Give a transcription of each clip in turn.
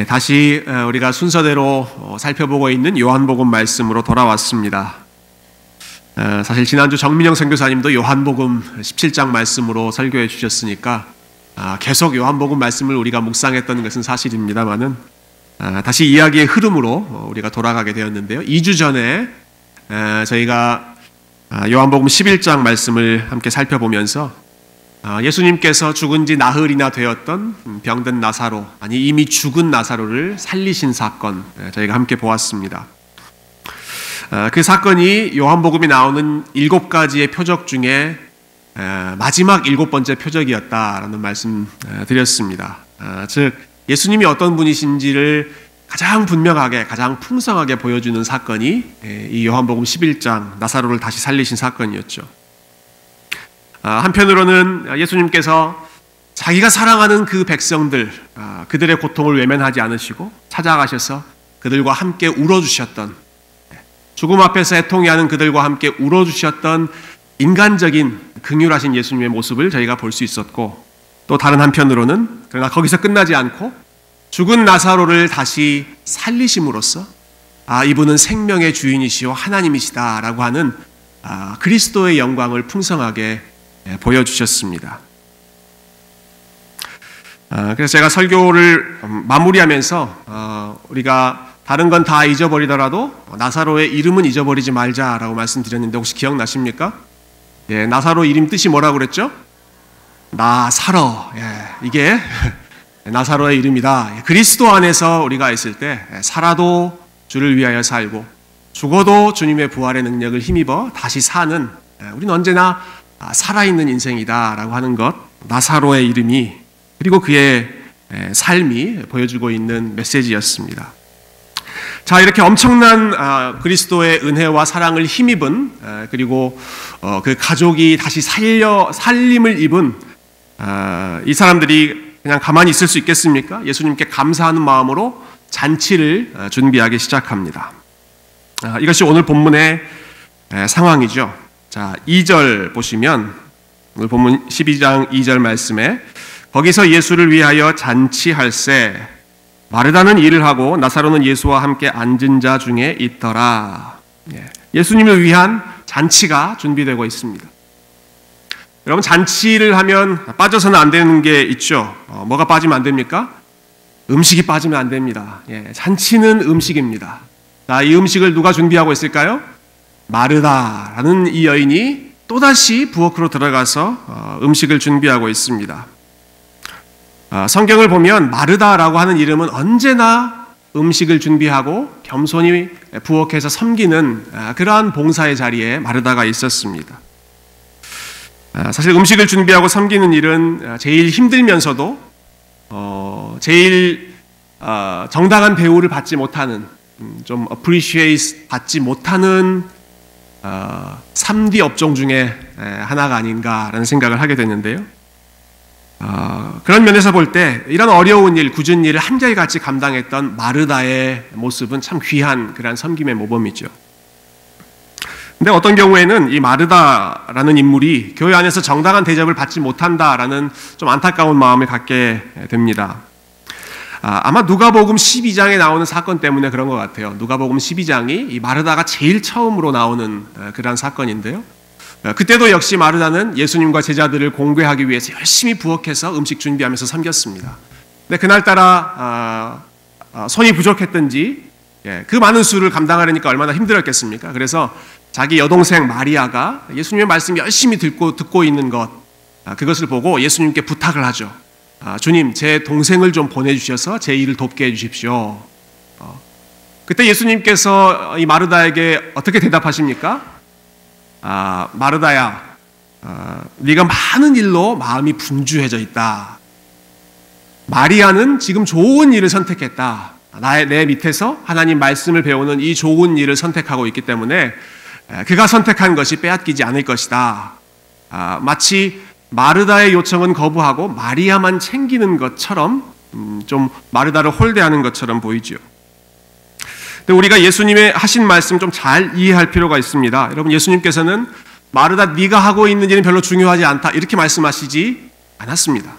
다시 우리가 순서대로 살펴보고 있는 요한복음 말씀으로 돌아왔습니다. 사실 지난주 정민영 선교사님도 요한복음 17장 말씀으로 설교해 주셨으니까 계속 요한복음 말씀을 우리가 묵상했던 것은 사실입니다만은 다시 이야기의 흐름으로 우리가 돌아가게 되었는데요. 2주 전에 저희가 요한복음 11장 말씀을 함께 살펴보면서 예수님께서 죽은 지 나흘이나 되었던 병든 나사로, 아니 이미 죽은 나사로를 살리신 사건 저희가 함께 보았습니다. 그 사건이 요한복음이 나오는 7가지의 표적 중에 마지막 7번째 표적이었다라는 말씀 드렸습니다. 즉 예수님이 어떤 분이신지를 가장 분명하게, 가장 풍성하게 보여주는 사건이 이 요한복음 11장 나사로를 다시 살리신 사건이었죠. 한편으로는 예수님께서 자기가 사랑하는 그 백성들, 그들의 고통을 외면하지 않으시고 찾아가셔서 그들과 함께 울어주셨던, 죽음 앞에서 애통해하는 그들과 함께 울어주셨던 인간적인 긍휼하신 예수님의 모습을 저희가 볼 수 있었고, 또 다른 한편으로는 그러나 거기서 끝나지 않고 죽은 나사로를 다시 살리심으로써 이분은 생명의 주인이시오 하나님이시다라고 하는 그리스도의 영광을 풍성하게 보여주셨습니다. 그래서 제가 설교를 마무리하면서 우리가 다른 건 다 잊어버리더라도 나사로의 이름은 잊어버리지 말자라고 말씀드렸는데 혹시 기억나십니까? 나사로 이름 뜻이 뭐라고 그랬죠? 나사로. 이게 나사로의 이름이다. 그리스도 안에서 우리가 있을 때 살아도 주를 위하여 살고 죽어도 주님의 부활의 능력을 힘입어 다시 사는, 우리는 언제나 살아있는 인생이다라고 하는 것, 나사로의 이름이, 그리고 그의 삶이 보여주고 있는 메시지였습니다. 자, 이렇게 엄청난 그리스도의 은혜와 사랑을 힘입은, 그리고 그 가족이 다시 살림을 입은 이 사람들이 그냥 가만히 있을 수 있겠습니까? 예수님께 감사하는 마음으로 잔치를 준비하기 시작합니다. 이것이 오늘 본문의 상황이죠. 자, 2절 보시면 오늘 본문 12장 2절 말씀에 거기서 예수를 위하여 잔치할세 마르다는 일을 하고 나사로는 예수와 함께 앉은 자 중에 있더라. 예수님을 위한 잔치가 준비되고 있습니다. 여러분, 잔치를 하면 빠져서는 안 되는 게 있죠. 뭐가 빠지면 안 됩니까? 음식이 빠지면 안 됩니다. 잔치는 음식입니다. 자, 이 음식을 누가 준비하고 있을까요? 마르다라는 이 여인이 또다시 부엌으로 들어가서 음식을 준비하고 있습니다. 성경을 보면 마르다라고 하는 이름은 언제나 음식을 준비하고 겸손히 부엌에서 섬기는 그러한 봉사의 자리에 마르다가 있었습니다. 사실 음식을 준비하고 섬기는 일은 제일 힘들면서도 제일 정당한 대우를 받지 못하는, 좀 appreciate 받지 못하는 3D 업종 중에 하나가 아닌가라는 생각을 하게 되는데요. 그런 면에서 볼 때 이런 어려운 일, 굳은 일을 한결같이 감당했던 마르다의 모습은 참 귀한 그런 섬김의 모범이죠. 근데 어떤 경우에는 이 마르다라는 인물이 교회 안에서 정당한 대접을 받지 못한다라는 좀 안타까운 마음을 갖게 됩니다. 아마 누가복음 12장에 나오는 사건 때문에 그런 것 같아요. 누가복음 12장이 이 마르다가 제일 처음으로 나오는 그런 사건인데요. 그때도 역시 마르다는 예수님과 제자들을 공궤하기 위해서 열심히 부엌에서 음식 준비하면서 섬겼습니다. 근데 그날따라 손이 부족했던지 그 많은 수를 감당하려니까 얼마나 힘들었겠습니까? 그래서 자기 여동생 마리아가 예수님의 말씀 열심히 듣고 있는 것, 그것을 보고 예수님께 부탁을 하죠. 주님, 제 동생을 좀 보내주셔서 제 일을 돕게 해주십시오. 그때 예수님께서 이 마르다에게 어떻게 대답하십니까? 마르다야, 네가 많은 일로 마음이 분주해져 있다. 마리아는 지금 좋은 일을 선택했다. 내 밑에서 하나님 말씀을 배우는 이 좋은 일을 선택하고 있기 때문에 그가 선택한 것이 빼앗기지 않을 것이다. 마치 마르다의 요청은 거부하고 마리아만 챙기는 것처럼 좀 마르다를 홀대하는 것처럼 보이죠. 근데 우리가 예수님의 하신 말씀 좀 잘 이해할 필요가 있습니다. 여러분, 예수님께서는 마르다 네가 하고 있는 일은 별로 중요하지 않다 이렇게 말씀하시지 않았습니다.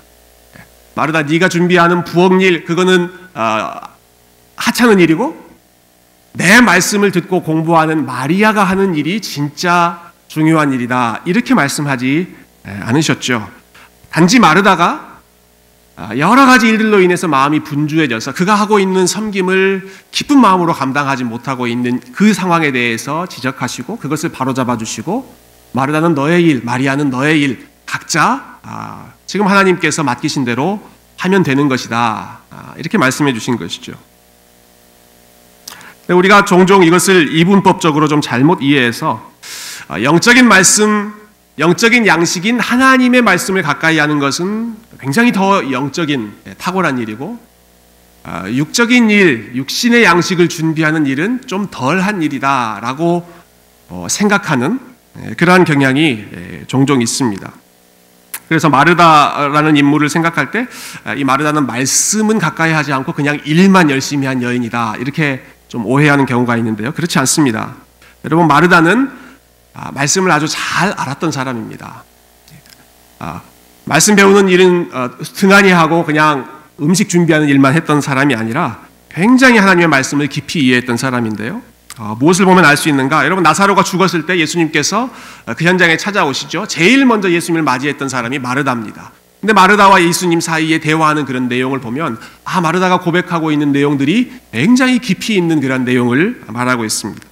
마르다 네가 준비하는 부엌일 그거는 하찮은 일이고 내 말씀을 듣고 공부하는 마리아가 하는 일이 진짜 중요한 일이다. 이렇게 말씀하지 않으셨죠. 단지 마르다가 여러 가지 일들로 인해서 마음이 분주해져서 그가 하고 있는 섬김을 기쁜 마음으로 감당하지 못하고 있는 그 상황에 대해서 지적하시고 그것을 바로잡아 주시고 마르다는 너의 일, 마리아는 너의 일, 각자 지금 하나님께서 맡기신 대로 하면 되는 것이다. 이렇게 말씀해 주신 것이죠. 우리가 종종 이것을 이분법적으로 좀 잘못 이해해서 영적인 말씀, 영적인 양식인 하나님의 말씀을 가까이 하는 것은 굉장히 더 영적인 탁월한 일이고 육적인 일, 육신의 양식을 준비하는 일은 좀 덜한 일이다라고 생각하는 그러한 경향이 종종 있습니다. 그래서 마르다라는 인물을 생각할 때 이 마르다는 말씀은 가까이 하지 않고 그냥 일만 열심히 한 여인이다 이렇게 좀 오해하는 경우가 있는데요. 그렇지 않습니다. 여러분, 마르다는 말씀을 아주 잘 알았던 사람입니다. 말씀 배우는 일은 등한히 하고 그냥 음식 준비하는 일만 했던 사람이 아니라 굉장히 하나님의 말씀을 깊이 이해했던 사람인데요. 무엇을 보면 알 수 있는가? 여러분, 나사로가 죽었을 때 예수님께서 그 현장에 찾아오시죠. 제일 먼저 예수님을 맞이했던 사람이 마르다입니다. 근데 마르다와 예수님 사이에 대화하는 그런 내용을 보면 마르다가 고백하고 있는 내용들이 굉장히 깊이 있는 그런 내용을 말하고 있습니다.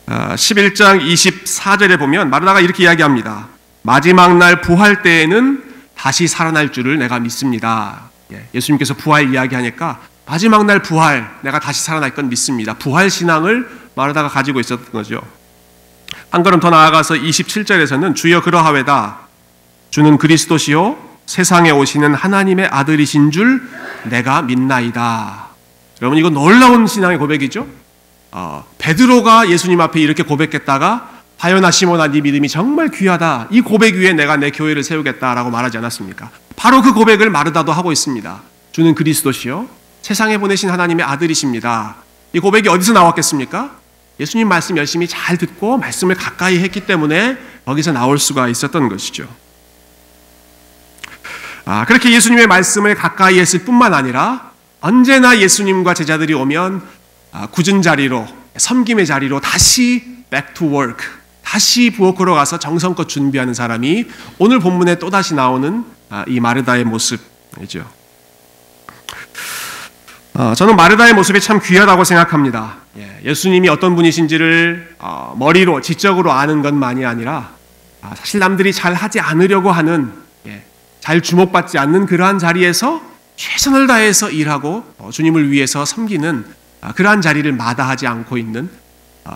11장 24절에 보면 마르다가 이렇게 이야기합니다. 마지막 날 부활 때에는 다시 살아날 줄을 내가 믿습니다. 예수님께서 부활 이야기하니까 마지막 날 부활, 내가 다시 살아날 건 믿습니다. 부활 신앙을 마르다가 가지고 있었던 거죠. 한 걸음 더 나아가서 27절에서는 주여 그러하외다. 주는 그리스도시요 세상에 오시는 하나님의 아들이신 줄 내가 믿나이다. 여러분, 이거 놀라운 신앙의 고백이죠. 베드로가 예수님 앞에 이렇게 고백했다가 바요나 시몬아 네 믿음이 정말 귀하다. 이 고백 위에 내가 내 교회를 세우겠다라고 말하지 않았습니까? 바로 그 고백을 마르다도 하고 있습니다. 주는 그리스도시요 세상에 보내신 하나님의 아들이십니다. 이 고백이 어디서 나왔겠습니까? 예수님 말씀 열심히 잘 듣고 말씀을 가까이 했기 때문에 거기서 나올 수가 있었던 것이죠. 그렇게 예수님의 말씀을 가까이 했을 뿐만 아니라 언제나 예수님과 제자들이 오면 굳은 자리로, 섬김의 자리로 다시 back to work, 다시 부엌으로 가서 정성껏 준비하는 사람이 오늘 본문에 또다시 나오는 이 마르다의 모습이죠. 저는 마르다의 모습이 참 귀하다고 생각합니다. 예수님이 어떤 분이신지를 머리로, 지적으로 아는 것만이 아니라 사실 남들이 잘 하지 않으려고 하는, 잘 주목받지 않는 그러한 자리에서 최선을 다해서 일하고 주님을 위해서 섬기는 그러한 자리를 마다하지 않고 있는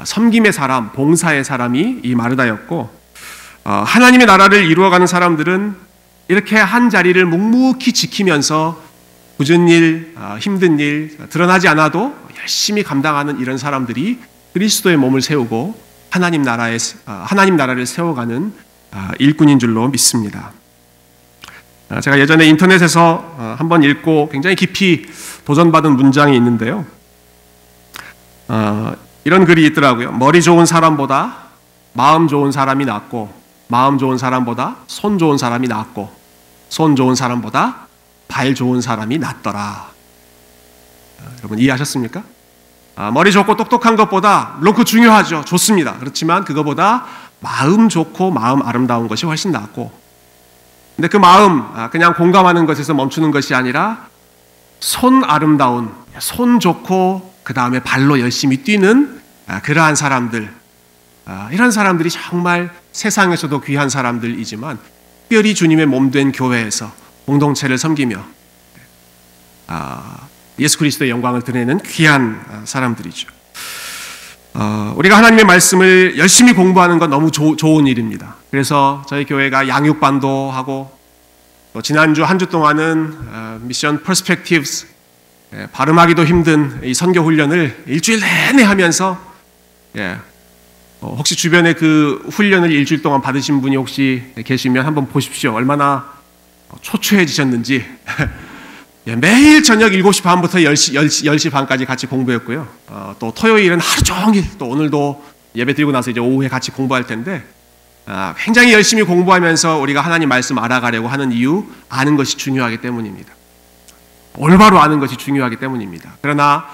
섬김의 사람, 봉사의 사람이 이 마르다였고, 하나님의 나라를 이루어가는 사람들은 이렇게 한 자리를 묵묵히 지키면서 굳은 일, 힘든 일, 드러나지 않아도 열심히 감당하는 이런 사람들이 그리스도의 몸을 세우고 하나님 나라를 세워가는 일꾼인 줄로 믿습니다. 제가 예전에 인터넷에서 한번 읽고 굉장히 깊이 도전받은 문장이 있는데요. 이런 글이 있더라고요. 머리 좋은 사람보다 마음 좋은 사람이 낫고, 마음 좋은 사람보다 손 좋은 사람이 낫고, 손 좋은 사람보다 발 좋은 사람이 낫더라. 여러분 이해하셨습니까? 머리 좋고 똑똑한 것보다, 물론 그거 중요하죠. 좋습니다. 그렇지만 그거보다 마음 좋고 마음 아름다운 것이 훨씬 낫고, 근데 그 마음, 그냥 공감하는 것에서 멈추는 것이 아니라 손 아름다운, 손 좋고 그 다음에 발로 열심히 뛰는 그러한 사람들, 이런 사람들이 정말 세상에서도 귀한 사람들이지만 특별히 주님의 몸된 교회에서 공동체를 섬기며 예수 그리스도의 영광을 드러내는 귀한 사람들이죠. 우리가 하나님의 말씀을 열심히 공부하는 건 너무 좋은 일입니다. 그래서 저희 교회가 양육반도 하고, 또 지난주 한 주 동안은 미션 퍼스펙티브스, 발음하기도 힘든 이 선교 훈련을 일주일 내내 하면서, 혹시 주변에 그 훈련을 일주일 동안 받으신 분이 혹시 계시면 한번 보십시오. 얼마나 초췌해지셨는지. 매일 저녁 7시 반부터 10시 반까지 같이 공부했고요. 또 토요일은 하루 종일, 또 오늘도 예배 드리고 나서 이제 오후에 같이 공부할 텐데, 굉장히 열심히 공부하면서 우리가 하나님 말씀 알아가려고 하는 이유, 아는 것이 중요하기 때문입니다. 올바로 아는 것이 중요하기 때문입니다. 그러나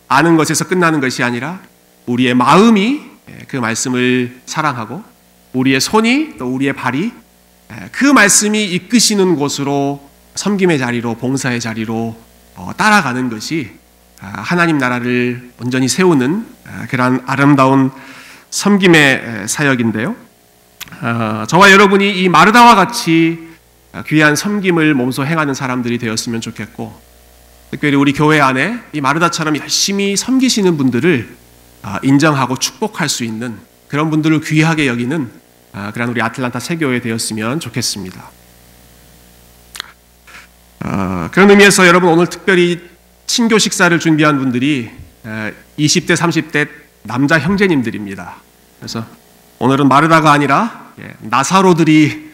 아는 것에서 끝나는 것이 아니라 우리의 마음이 그 말씀을 사랑하고 우리의 손이 또 우리의 발이 그 말씀이 이끄시는 곳으로 섬김의 자리로 봉사의 자리로 따라가는 것이 하나님 나라를 온전히 세우는 그런 아름다운 섬김의 사역인데요. 저와 여러분이 이 마르다와 같이 귀한 섬김을 몸소 행하는 사람들이 되었으면 좋겠고, 특별히 우리 교회 안에 이 마르다처럼 열심히 섬기시는 분들을 인정하고 축복할 수 있는 그런 분들을 귀하게 여기는 그런 우리 아틀란타 새교회 되었으면 좋겠습니다. 그런 의미에서 여러분, 오늘 특별히 친교 식사를 준비한 분들이 20대, 30대 남자 형제님들입니다. 그래서 오늘은 마르다가 아니라 나사로들이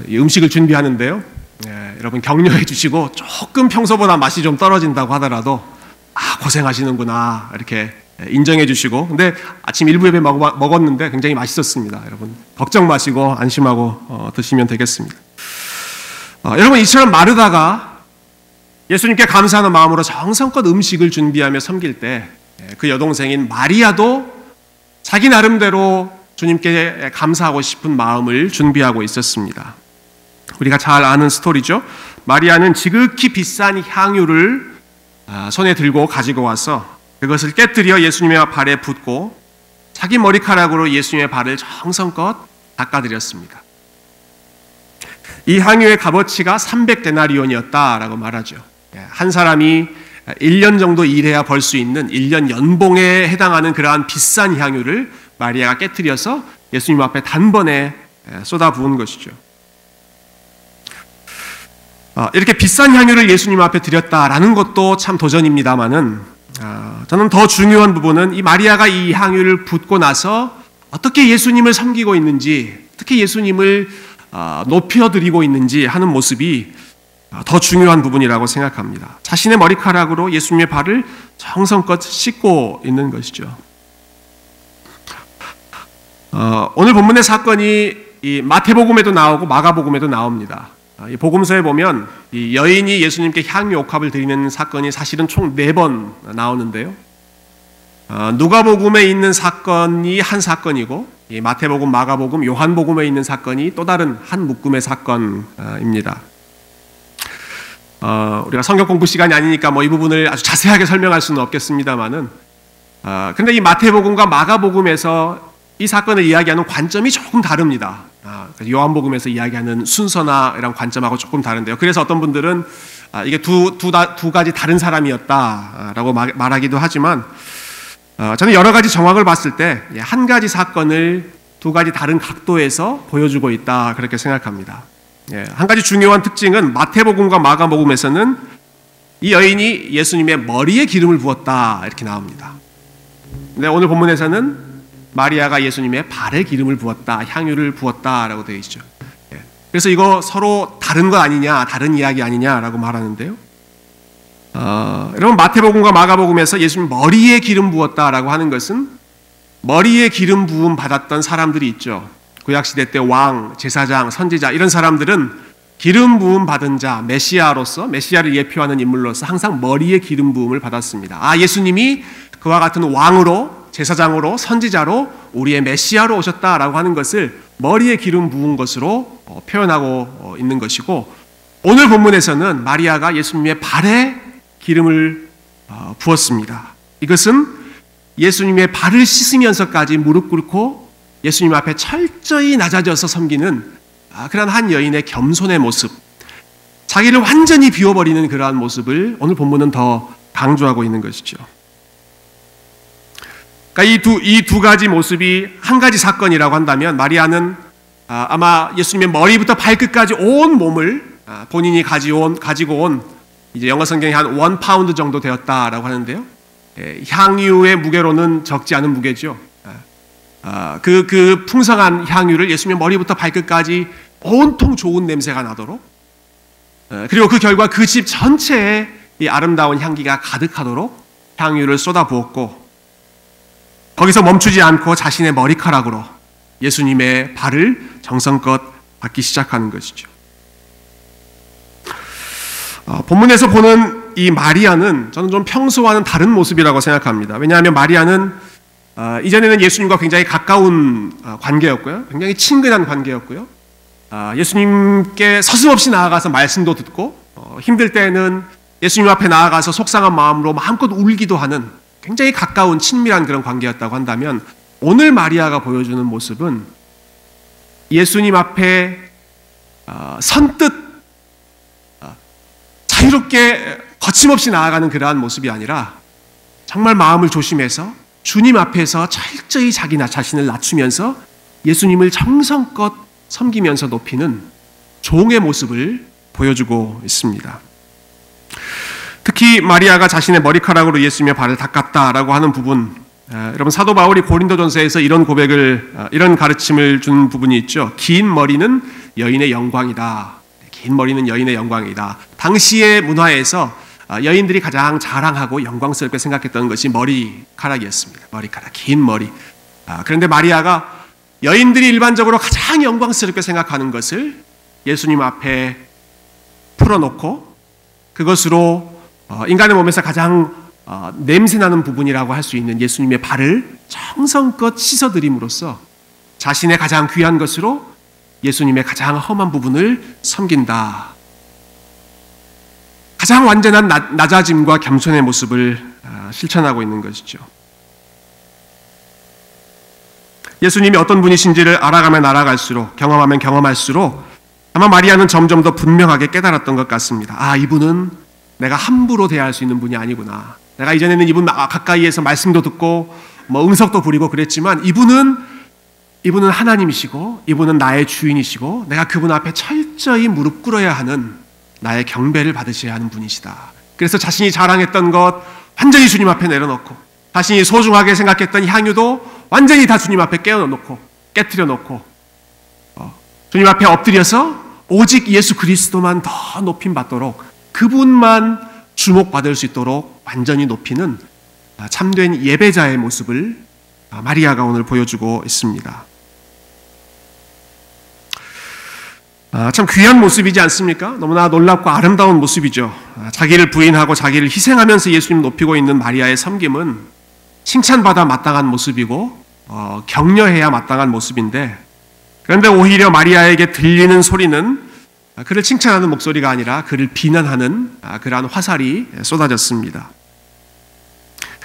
음식을 준비하는데요. 여러분 격려해 주시고, 조금 평소보다 맛이 좀 떨어진다고 하더라도 고생하시는구나 이렇게 인정해 주시고, 근데 아침 일부 예배 먹었는데 굉장히 맛있었습니다. 여러분 걱정 마시고 안심하고 드시면 되겠습니다. 여러분, 이처럼 마르다가 예수님께 감사하는 마음으로 정성껏 음식을 준비하며 섬길 때 그 여동생인 마리아도 자기 나름대로 주님께 감사하고 싶은 마음을 준비하고 있었습니다. 우리가 잘 아는 스토리죠. 마리아는 지극히 비싼 향유를 손에 들고 가지고 와서 그것을 깨뜨려 예수님의 발에 붓고 자기 머리카락으로 예수님의 발을 정성껏 닦아드렸습니다. 이 향유의 값어치가 300데나리온이었다라고 말하죠. 한 사람이 1년 정도 일해야 벌 수 있는 1년 연봉에 해당하는 그러한 비싼 향유를 마리아가 깨뜨려서 예수님 앞에 단번에 쏟아부은 것이죠. 이렇게 비싼 향유를 예수님 앞에 드렸다라는 것도 참 도전입니다만은, 저는 더 중요한 부분은 이 마리아가 이 향유를 붓고 나서 어떻게 예수님을 섬기고 있는지, 어떻게 예수님을 높여드리고 있는지 하는 모습이 더 중요한 부분이라고 생각합니다. 자신의 머리카락으로 예수님의 발을 정성껏 씻고 있는 것이죠. 오늘 본문의 사건이 이 마태복음에도 나오고 마가복음에도 나옵니다. 이 복음서에 보면 이 여인이 예수님께 향유 옥합을 드리는 사건이 사실은 총 4번 나오는데요. 누가복음에 있는 사건이 한 사건이고, 이 마태복음, 마가복음, 요한복음에 있는 사건이 또 다른 한 묶음의 사건입니다. 우리가 성경 공부 시간이 아니니까 이 부분을 아주 자세하게 설명할 수는 없겠습니다만은, 그런데 이 마태복음과 마가복음에서 이 사건을 이야기하는 관점이 조금 다릅니다. 요한복음에서 이야기하는 순서나 이런 관점하고 조금 다른데요. 그래서 어떤 분들은 이게 두 가지 다른 사람이었다라고 말하기도 하지만, 저는 여러 가지 정황을 봤을 때 한 가지 사건을 두 가지 다른 각도에서 보여주고 있다, 그렇게 생각합니다. 한 가지 중요한 특징은 마태복음과 마가복음에서는 이 여인이 예수님의 머리에 기름을 부었다 이렇게 나옵니다. 근데 오늘 본문에서는 마리아가 예수님의 발에 기름을 부었다, 향유를 부었다라고 되어 있죠. 그래서 이거 서로 다른 것 아니냐, 다른 이야기 아니냐라고 말하는데요. 여러분, 마태복음과 마가복음에서 예수님 머리에 기름 부었다라고 하는 것은 머리에 기름 부음 받았던 사람들이 있죠. 구약시대 때 왕, 제사장, 선지자 이런 사람들은 기름 부음 받은 자, 메시아로서, 메시아를 예표하는 인물로서 항상 머리에 기름 부음을 받았습니다. 예수님이 그와 같은 왕으로, 제사장으로, 선지자로 우리의 메시아로 오셨다라고 하는 것을 머리에 기름 부은 것으로 표현하고 있는 것이고, 오늘 본문에서는 마리아가 예수님의 발에 기름을 부었습니다. 이것은 예수님의 발을 씻으면서까지 무릎 꿇고 예수님 앞에 철저히 낮아져서 섬기는 그런 한 여인의 겸손의 모습, 자기를 완전히 비워버리는 그러한 모습을 오늘 본문은 더 강조하고 있는 것이죠. 그러니까 이 두 가지 모습이 한 가지 사건이라고 한다면, 마리아는 아마 예수님의 머리부터 발끝까지 온 몸을 본인이 가지고 온 이제 영어 성경에 한 1파운드 정도 되었다라고 하는데요. 향유의 무게로는 적지 않은 무게죠. 그 풍성한 향유를 예수님의 머리부터 발끝까지 온통 좋은 냄새가 나도록, 그리고 그 결과 그 집 전체에 이 아름다운 향기가 가득하도록 향유를 쏟아부었고, 거기서 멈추지 않고 자신의 머리카락으로 예수님의 발을 정성껏 닦기 시작하는 것이죠. 본문에서 보는 이 마리아는 저는 좀 평소와는 다른 모습이라고 생각합니다. 왜냐하면 마리아는 이전에는 예수님과 굉장히 가까운 관계였고요. 굉장히 친근한 관계였고요. 예수님께 서슴없이 나아가서 말씀도 듣고 힘들 때는 예수님 앞에 나아가서 속상한 마음으로 마음껏 울기도 하는 굉장히 가까운 친밀한 그런 관계였다고 한다면, 오늘 마리아가 보여주는 모습은 예수님 앞에 선뜻 자유롭게 거침없이 나아가는 그러한 모습이 아니라 정말 마음을 조심해서 주님 앞에서 철저히 자기 자신을 낮추면서 예수님을 정성껏 섬기면서 높이는 종의 모습을 보여주고 있습니다. 특히 마리아가 자신의 머리카락으로 예수님의 발을 닦았다라고 하는 부분, 여러분 사도 바울이 고린도전서에서 이런 이런 가르침을 준 부분이 있죠. 긴 머리는 여인의 영광이다. 긴 머리는 여인의 영광이다. 당시의 문화에서 여인들이 가장 자랑하고 영광스럽게 생각했던 것이 머리카락이었습니다. 머리카락, 긴 머리. 그런데 마리아가 여인들이 일반적으로 가장 영광스럽게 생각하는 것을 예수님 앞에 풀어놓고 그것으로 인간의 몸에서 가장 냄새나는 부분이라고 할 수 있는 예수님의 발을 정성껏 씻어드림으로써 자신의 가장 귀한 것으로 예수님의 가장 험한 부분을 섬긴다. 가장 완전한 낮아짐과 겸손의 모습을 실천하고 있는 것이죠. 예수님이 어떤 분이신지를 알아가면 알아갈수록, 경험하면 경험할수록 아마 마리아는 점점 더 분명하게 깨달았던 것 같습니다. 이분은 내가 함부로 대할 수 있는 분이 아니구나. 내가 이전에는 이분 가까이에서 말씀도 듣고 응석도 부리고 그랬지만 이분은 하나님이시고 이분은 나의 주인이시고 내가 그분 앞에 철저히 무릎 꿇어야 하는, 나의 경배를 받으셔야 하는 분이시다. 그래서 자신이 자랑했던 것 완전히 주님 앞에 내려놓고, 자신이 소중하게 생각했던 향유도 완전히 다 주님 앞에 깨트려 놓고 주님 앞에 엎드려서 오직 예수 그리스도만 더 높임 받도록, 그분만 주목받을 수 있도록 완전히 높이는 참된 예배자의 모습을 마리아가 오늘 보여주고 있습니다. 참 귀한 모습이지 않습니까? 너무나 놀랍고 아름다운 모습이죠. 자기를 부인하고 자기를 희생하면서 예수님 높이고 있는 마리아의 섬김은 칭찬받아 마땅한 모습이고 격려해야 마땅한 모습인데, 그런데 오히려 마리아에게 들리는 소리는 그를 칭찬하는 목소리가 아니라 그를 비난하는 그러한 화살이 쏟아졌습니다.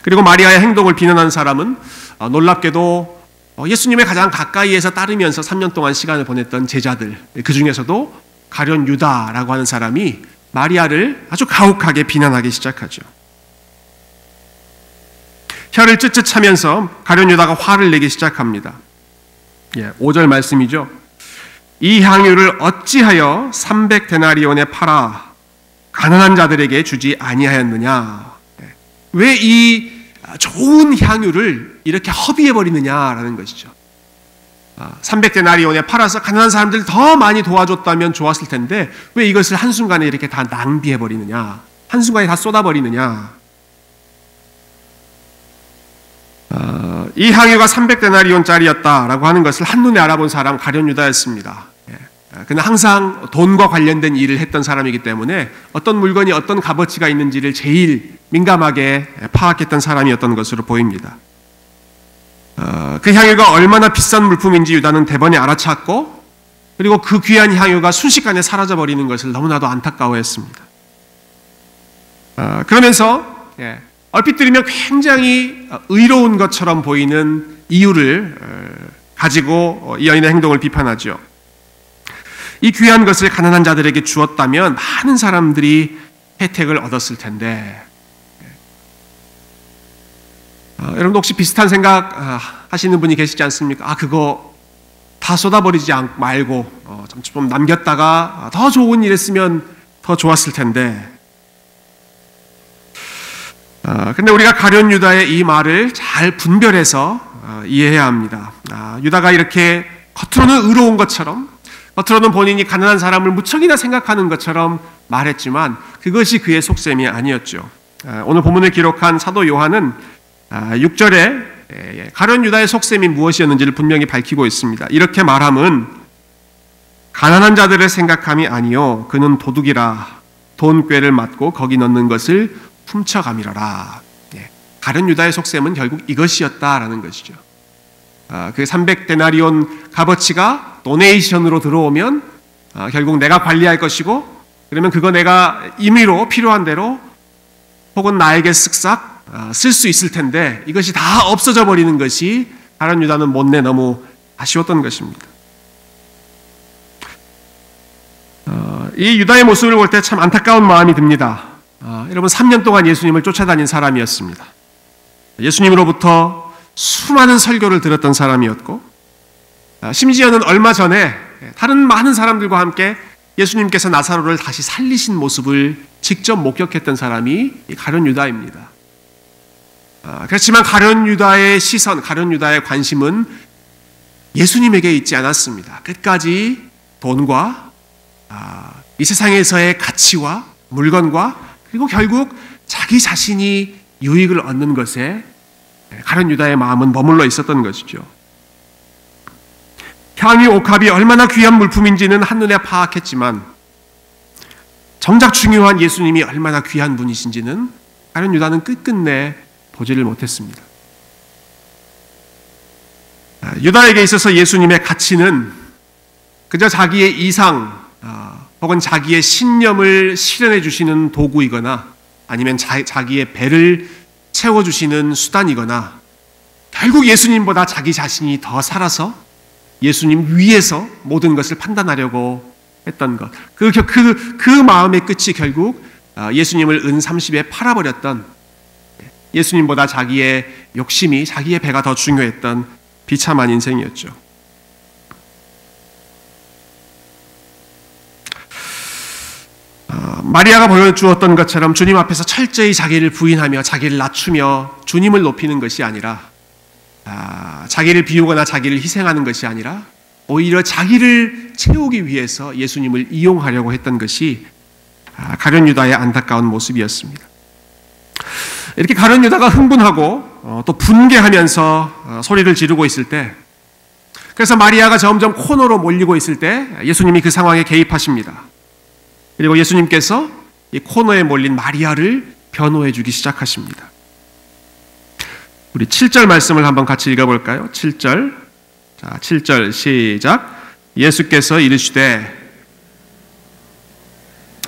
그리고 마리아의 행동을 비난한 사람은 놀랍게도 예수님의 가장 가까이에서 따르면서 3년 동안 시간을 보냈던 제자들, 그 중에서도 가룟 유다라고 하는 사람이 마리아를 아주 가혹하게 비난하기 시작하죠. 혀를 쯧쯧하면서 가룟 유다가 화를 내기 시작합니다. 5절 말씀이죠. 이 향유를 어찌하여 300데나리온에 팔아 가난한 자들에게 주지 아니하였느냐. 왜 이 좋은 향유를 이렇게 허비해버리느냐라는 것이죠. 300데나리온에 팔아서 가난한 사람들 더 많이 도와줬다면 좋았을 텐데 왜 이것을 한순간에 이렇게 다 낭비해버리느냐, 한순간에 다 쏟아버리느냐. 이 향유가 300데나리온짜리였다라고 하는 것을 한눈에 알아본 사람 가룟 유다였습니다. 그는 항상 돈과 관련된 일을 했던 사람이기 때문에 어떤 물건이 어떤 값어치가 있는지를 제일 민감하게 파악했던 사람이었던 것으로 보입니다. 그 향유가 얼마나 비싼 물품인지 유다는 대번에 알아찼고, 그리고 그 귀한 향유가 순식간에 사라져버리는 것을 너무나도 안타까워했습니다. 그러면서 얼핏 들으면 굉장히 의로운 것처럼 보이는 이유를 가지고 이 여인의 행동을 비판하죠. 이 귀한 것을 가난한 자들에게 주었다면 많은 사람들이 혜택을 얻었을 텐데, 여러분 혹시 비슷한 생각 하시는 분이 계시지 않습니까? 그거 다 쏟아버리지 말고 좀 남겼다가 더 좋은 일 했으면 더 좋았을 텐데. 근데 우리가 가룟 유다의 이 말을 잘 분별해서 이해해야 합니다. 유다가 이렇게 겉으로는 의로운 것처럼, 겉으로는 본인이 가난한 사람을 무척이나 생각하는 것처럼 말했지만 그것이 그의 속셈이 아니었죠. 오늘 본문을 기록한 사도 요한은 6절에 가룟 유다의 속셈이 무엇이었는지를 분명히 밝히고 있습니다. 이렇게 말함은 가난한 자들의 생각함이 아니요 그는 도둑이라 돈꾀를 맞고 거기 넣는 것을 훔쳐가미러라. 가룟 유다의 속셈은 결국 이것이었다라는 것이죠. 그 300데나리온 값어치가 도네이션으로 들어오면 결국 내가 관리할 것이고, 그러면 그거 내가 임의로 필요한 대로 혹은 나에게 쓱싹 쓸 수 있을 텐데 이것이 다 없어져 버리는 것이 가룟 유다는 못내 너무 아쉬웠던 것입니다. 이 유다의 모습을 볼 때 참 안타까운 마음이 듭니다. 여러분 3년 동안 예수님을 쫓아다닌 사람이었습니다. 예수님으로부터 수많은 설교를 들었던 사람이었고, 심지어는 얼마 전에 다른 많은 사람들과 함께 예수님께서 나사로를 다시 살리신 모습을 직접 목격했던 사람이 가룟 유다입니다. 그렇지만 가룟 유다의 시선, 가룟 유다의 관심은 예수님에게 있지 않았습니다. 끝까지 돈과 이 세상에서의 가치와 물건과 그리고 결국 자기 자신이 유익을 얻는 것에 가룟 유다의 마음은 머물러 있었던 것이죠. 향유 옥합이 얼마나 귀한 물품인지는 한눈에 파악했지만 정작 중요한 예수님이 얼마나 귀한 분이신지는 가룟 유다는 끝끝내 보지를 못했습니다. 유다에게 있어서 예수님의 가치는 그저 자기의 이상 혹은 자기의 신념을 실현해 주시는 도구이거나 아니면 자기의 배를 채워주시는 수단이거나 결국 예수님보다 자기 자신이 더 살아서 예수님 위에서 모든 것을 판단하려고 했던 것. 그 마음의 끝이 결국 예수님을 은 30에 팔아버렸던, 예수님보다 자기의 욕심이, 자기의 배가 더 중요했던 비참한 인생이었죠. 마리아가 보여주었던 것처럼 주님 앞에서 철저히 자기를 부인하며 자기를 낮추며 주님을 높이는 것이 아니라, 자기를 비우거나 자기를 희생하는 것이 아니라 오히려 자기를 채우기 위해서 예수님을 이용하려고 했던 것이 가룟 유다의 안타까운 모습이었습니다. 이렇게 가룟 유다가 흥분하고 또 분개하면서 소리를 지르고 있을 때, 그래서 마리아가 점점 코너로 몰리고 있을 때 예수님이 그 상황에 개입하십니다. 그리고 예수님께서 이 코너에 몰린 마리아를 변호해 주기 시작하십니다. 우리 7절 말씀을 한번 같이 읽어볼까요? 7절. 자, 7절 시작. 예수께서 이르시되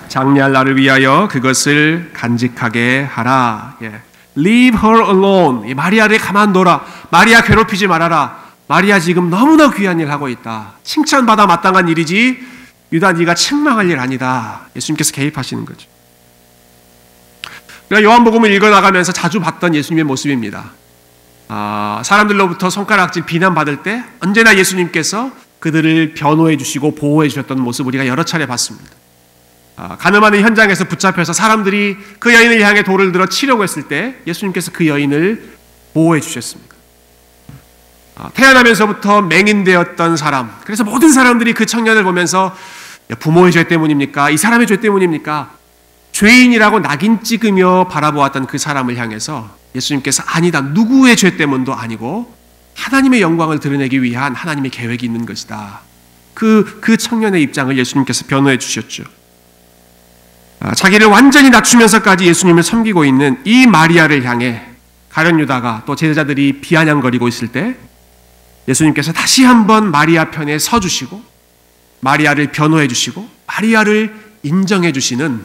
장래할 나를 위하여 그것을 간직하게 하라. Leave her alone. 마리아를 가만둬라. 마리아 괴롭히지 말아라. 마리아 지금 너무나 귀한 일 하고 있다. 칭찬받아 마땅한 일이지 유다 네가 책망할 일 아니다. 예수님께서 개입하시는 거죠. 그러니까 요한복음을 읽어나가면서 자주 봤던 예수님의 모습입니다. 사람들로부터 손가락질 비난받을 때 언제나 예수님께서 그들을 변호해 주시고 보호해 주셨던 모습 우리가 여러 차례 봤습니다. 가늠하는 현장에서 붙잡혀서 사람들이 그 여인을 향해 돌을 들어 치려고 했을 때 예수님께서 그 여인을 보호해 주셨습니다. 태어나면서부터 맹인되었던 사람, 그래서 모든 사람들이 그 청년을 보면서 부모의 죄 때문입니까? 이 사람의 죄 때문입니까? 죄인이라고 낙인 찍으며 바라보았던 그 사람을 향해서 예수님께서 아니다, 누구의 죄 때문도 아니고 하나님의 영광을 드러내기 위한 하나님의 계획이 있는 것이다. 그 청년의 입장을 예수님께서 변호해 주셨죠. 자기를 완전히 낮추면서까지 예수님을 섬기고 있는 이 마리아를 향해 가룟 유다가 또 제자들이 비아냥거리고 있을 때 예수님께서 다시 한번 마리아 편에 서주시고 마리아를 변호해 주시고 마리아를 인정해 주시는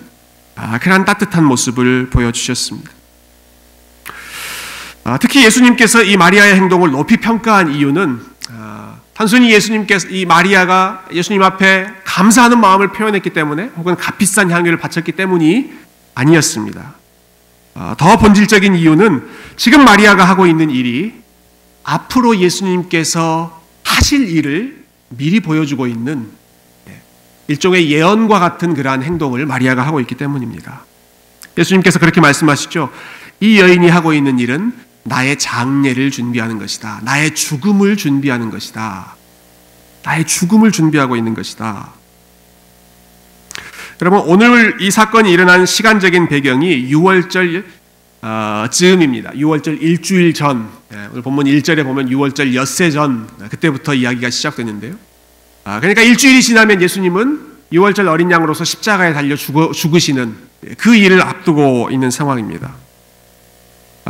그런 따뜻한 모습을 보여주셨습니다. 특히 예수님께서 이 마리아의 행동을 높이 평가한 이유는 단순히 예수님께서 이 마리아가 예수님 앞에 감사하는 마음을 표현했기 때문에 혹은 값비싼 향유를 바쳤기 때문이 아니었습니다. 더 본질적인 이유는 지금 마리아가 하고 있는 일이 앞으로 예수님께서 하실 일을 미리 보여주고 있는 일종의 예언과 같은 그러한 행동을 마리아가 하고 있기 때문입니다. 예수님께서 그렇게 말씀하시죠. 이 여인이 하고 있는 일은 나의 장례를 준비하는 것이다. 나의 죽음을 준비하는 것이다. 나의 죽음을 준비하고 있는 것이다. 여러분, 오늘 이 사건이 일어난 시간적인 배경이 6월절 즈음입니다. 6월절 일주일 전, 오늘 본문 1절에 보면 6월절 엿새 전, 그때부터 이야기가 시작됐는데요. 그러니까 일주일이 지나면 예수님은 유월절 어린 양으로서 십자가에 달려 죽으시는 그 일을 앞두고 있는 상황입니다.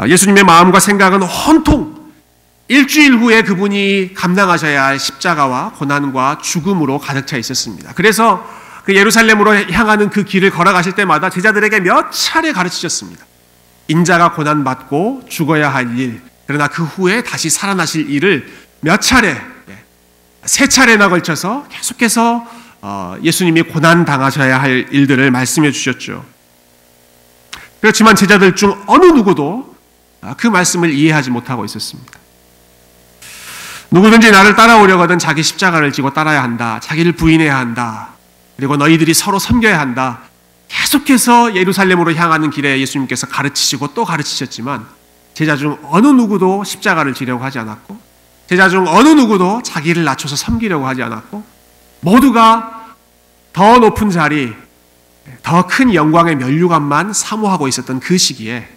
예수님의 마음과 생각은 온통 일주일 후에 그분이 감당하셔야 할 십자가와 고난과 죽음으로 가득 차 있었습니다. 그래서 그 예루살렘으로 향하는 그 길을 걸어가실 때마다 제자들에게 몇 차례 가르치셨습니다. 인자가 고난받고 죽어야 할 일, 그러나 그 후에 다시 살아나실 일을 몇 차례, 세 차례나 걸쳐서 계속해서 예수님이 고난당하셔야 할 일들을 말씀해 주셨죠. 그렇지만 제자들 중 어느 누구도 그 말씀을 이해하지 못하고 있었습니다. 누구든지 나를 따라오려거든 자기 십자가를 지고 따라야 한다. 자기를 부인해야 한다. 그리고 너희들이 서로 섬겨야 한다. 계속해서 예루살렘으로 향하는 길에 예수님께서 가르치시고 또 가르치셨지만 제자 중 어느 누구도 십자가를 지려고 하지 않았고 제자 중 어느 누구도 자기를 낮춰서 섬기려고 하지 않았고 모두가 더 높은 자리, 더 큰 영광의 면류관만 사모하고 있었던 그 시기에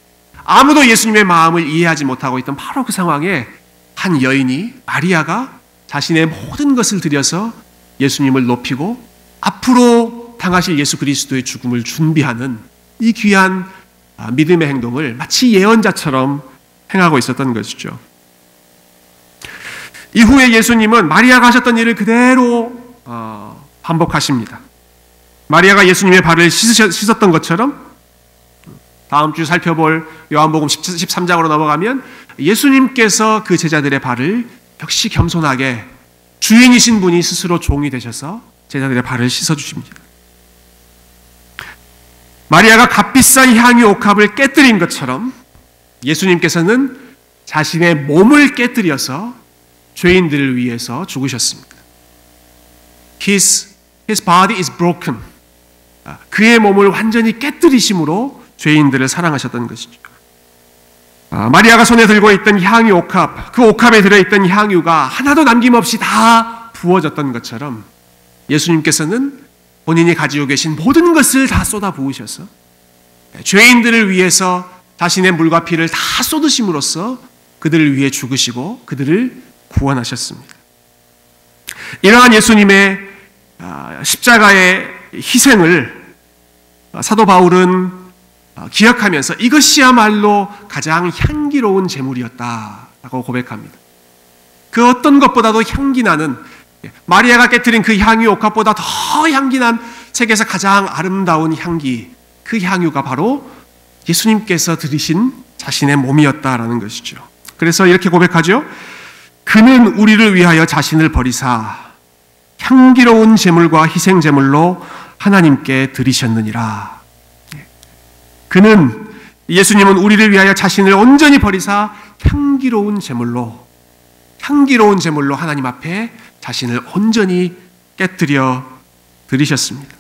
아무도 예수님의 마음을 이해하지 못하고 있던 바로 그 상황에 한 여인이 마리아가 자신의 모든 것을 들여서 예수님을 높이고 앞으로 당하실 예수 그리스도의 죽음을 준비하는 이 귀한 믿음의 행동을 마치 예언자처럼 행하고 있었던 것이죠. 이후에 예수님은 마리아가 하셨던 일을 그대로 반복하십니다. 마리아가 예수님의 발을 씻었던 것처럼 다음 주 살펴볼 요한복음 13장으로 넘어가면 예수님께서 그 제자들의 발을 역시 겸손하게 주인이신 분이 스스로 종이 되셔서 제자들의 발을 씻어주십니다. 마리아가 값비싼 향유 옥합을 깨뜨린 것처럼 예수님께서는 자신의 몸을 깨뜨려서 죄인들을 위해서 죽으셨습니다. His body is broken. 그의 몸을 완전히 깨뜨리심으로 죄인들을 사랑하셨던 것이죠. 마리아가 손에 들고 있던 향유 옥합, 그 옥합에 들어있던 향유가 하나도 남김없이 다 부어졌던 것처럼 예수님께서는 본인이 가지고 계신 모든 것을 다 쏟아 부으셔서 죄인들을 위해서 자신의 물과 피를 다 쏟으심으로써 그들을 위해 죽으시고 그들을 구원하셨습니다. 이러한 예수님의 십자가의 희생을 사도 바울은 기억하면서 이것이야말로 가장 향기로운 제물이었다라고 고백합니다. 그 어떤 것보다도 향기나는 마리아가 깨뜨린 그 향유 옥합보다 더 향기난 세계에서 가장 아름다운 향기, 그 향유가 바로 예수님께서 들이신 자신의 몸이었다라는 것이죠. 그래서 이렇게 고백하죠. 그는 우리를 위하여 자신을 버리사 향기로운 제물과 희생 제물로 하나님께 드리셨느니라. 그는 예수님은 우리를 위하여 자신을 온전히 버리사 향기로운 제물로 하나님 앞에 자신을 온전히 깨뜨려 드리셨습니다.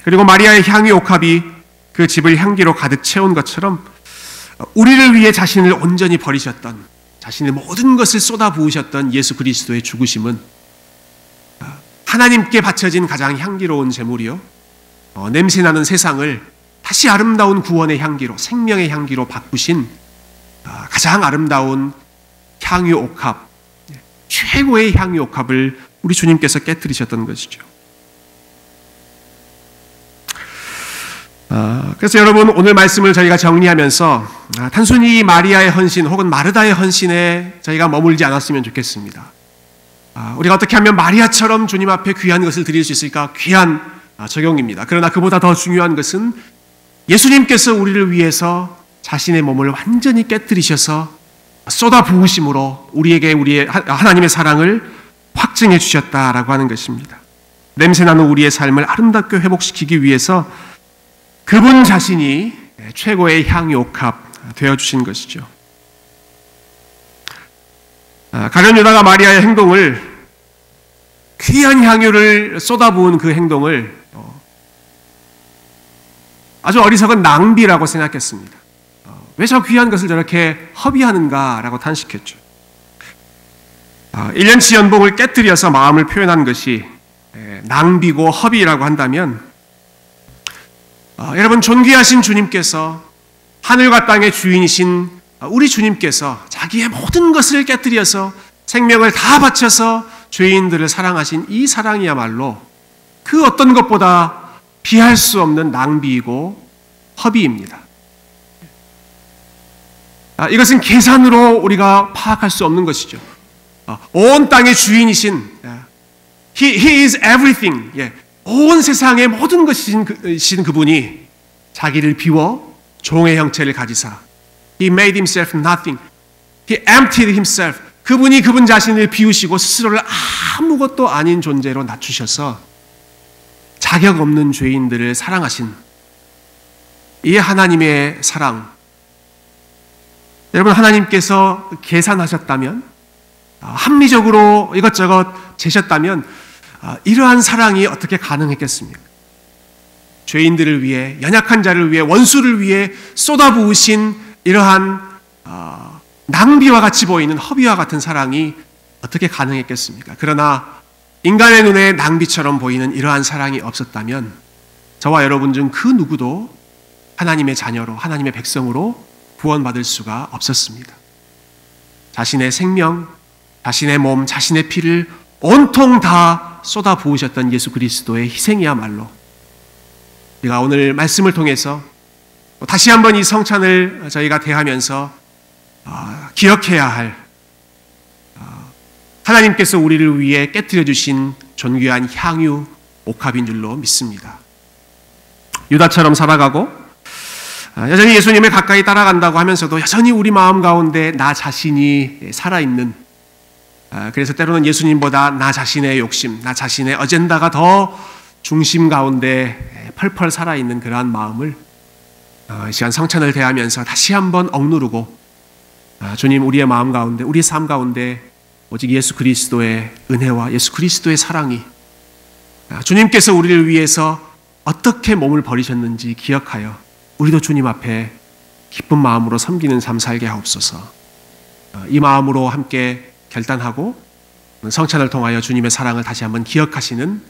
그리고 마리아의 향유 옥합이 그 집을 향기로 가득 채운 것처럼 우리를 위해 자신을 온전히 버리셨던, 자신의 모든 것을 쏟아 부으셨던 예수 그리스도의 죽으심은 하나님께 바쳐진 가장 향기로운 제물이요, 냄새나는 세상을 다시 아름다운 구원의 향기로, 생명의 향기로 바꾸신 가장 아름다운 향유 옥합, 최고의 향유 옥합을 우리 주님께서 깨뜨리셨던 것이죠. 그래서 여러분, 오늘 말씀을 저희가 정리하면서 단순히 마리아의 헌신 혹은 마르다의 헌신에 저희가 머물지 않았으면 좋겠습니다. 우리가 어떻게 하면 마리아처럼 주님 앞에 귀한 것을 드릴 수 있을까? 귀한 적용입니다. 그러나 그보다 더 중요한 것은 예수님께서 우리를 위해서 자신의 몸을 완전히 깨뜨리셔서 쏟아 부으심으로 우리에게 우리의 하나님의 사랑을 확증해 주셨다라고 하는 것입니다. 냄새나는 우리의 삶을 아름답게 회복시키기 위해서 그분 자신이 최고의 향유 옥합 되어주신 것이죠. 가룟 유다가 마리아의 행동을, 귀한 향유를 쏟아부은 그 행동을 아주 어리석은 낭비라고 생각했습니다. 왜 저 귀한 것을 저렇게 허비하는가라고 탄식했죠. 1년치 연봉을 깨뜨려서 마음을 표현한 것이 낭비고 허비라고 한다면, 여러분, 존귀하신 주님께서, 하늘과 땅의 주인이신 우리 주님께서 자기의 모든 것을 깨뜨려서 생명을 다 바쳐서 죄인들을 사랑하신 이 사랑이야말로 그 어떤 것보다 피할 수 없는 낭비이고 허비입니다. 이것은 계산으로 우리가 파악할 수 없는 것이죠. 온 땅의 주인이신 He is everything. 온 세상의 모든 것이신 그분이 자기를 비워 종의 형체를 가지사 He made himself nothing. He emptied himself. 그분이 그분 자신을 비우시고 스스로를 아무것도 아닌 존재로 낮추셔서 자격 없는 죄인들을 사랑하신 이 하나님의 사랑. 여러분, 하나님께서 계산하셨다면, 합리적으로 이것저것 재셨다면 이러한 사랑이 어떻게 가능했겠습니까? 죄인들을 위해, 연약한 자를 위해, 원수를 위해 쏟아부으신 이러한 낭비와 같이 보이는 허비와 같은 사랑이 어떻게 가능했겠습니까? 그러나 인간의 눈에 낭비처럼 보이는 이러한 사랑이 없었다면 저와 여러분 중 그 누구도 하나님의 자녀로, 하나님의 백성으로 구원받을 수가 없었습니다. 자신의 생명, 자신의 몸, 자신의 피를 온통 다 쏟아 부으셨던 예수 그리스도의 희생이야말로 우리가 오늘 말씀을 통해서 다시 한번 이 성찬을 저희가 대하면서 기억해야 할 하나님께서 우리를 위해 깨뜨려 주신 존귀한 향유 옥합인 줄로 믿습니다. 유다처럼 살아가고 여전히 예수님을 가까이 따라간다고 하면서도 여전히 우리 마음 가운데 나 자신이 살아있는, 그래서 때로는 예수님보다 나 자신의 욕심, 나 자신의 어젠다가 더 중심 가운데 펄펄 살아있는 그러한 마음을 이 시간 성찬을 대하면서 다시 한번 억누르고 주님, 우리의 마음 가운데, 우리의 삶 가운데 오직 예수 그리스도의 은혜와 예수 그리스도의 사랑이, 주님께서 우리를 위해서 어떻게 몸을 버리셨는지 기억하여 우리도 주님 앞에 기쁜 마음으로 섬기는 삶 살게 하옵소서. 이 마음으로 함께 결단하고 성찬을 통하여 주님의 사랑을 다시 한번 기억하시는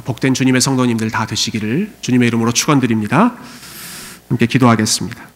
복된 주님의 성도님들 다 되시기를 주님의 이름으로 축원드립니다. 함께 기도하겠습니다.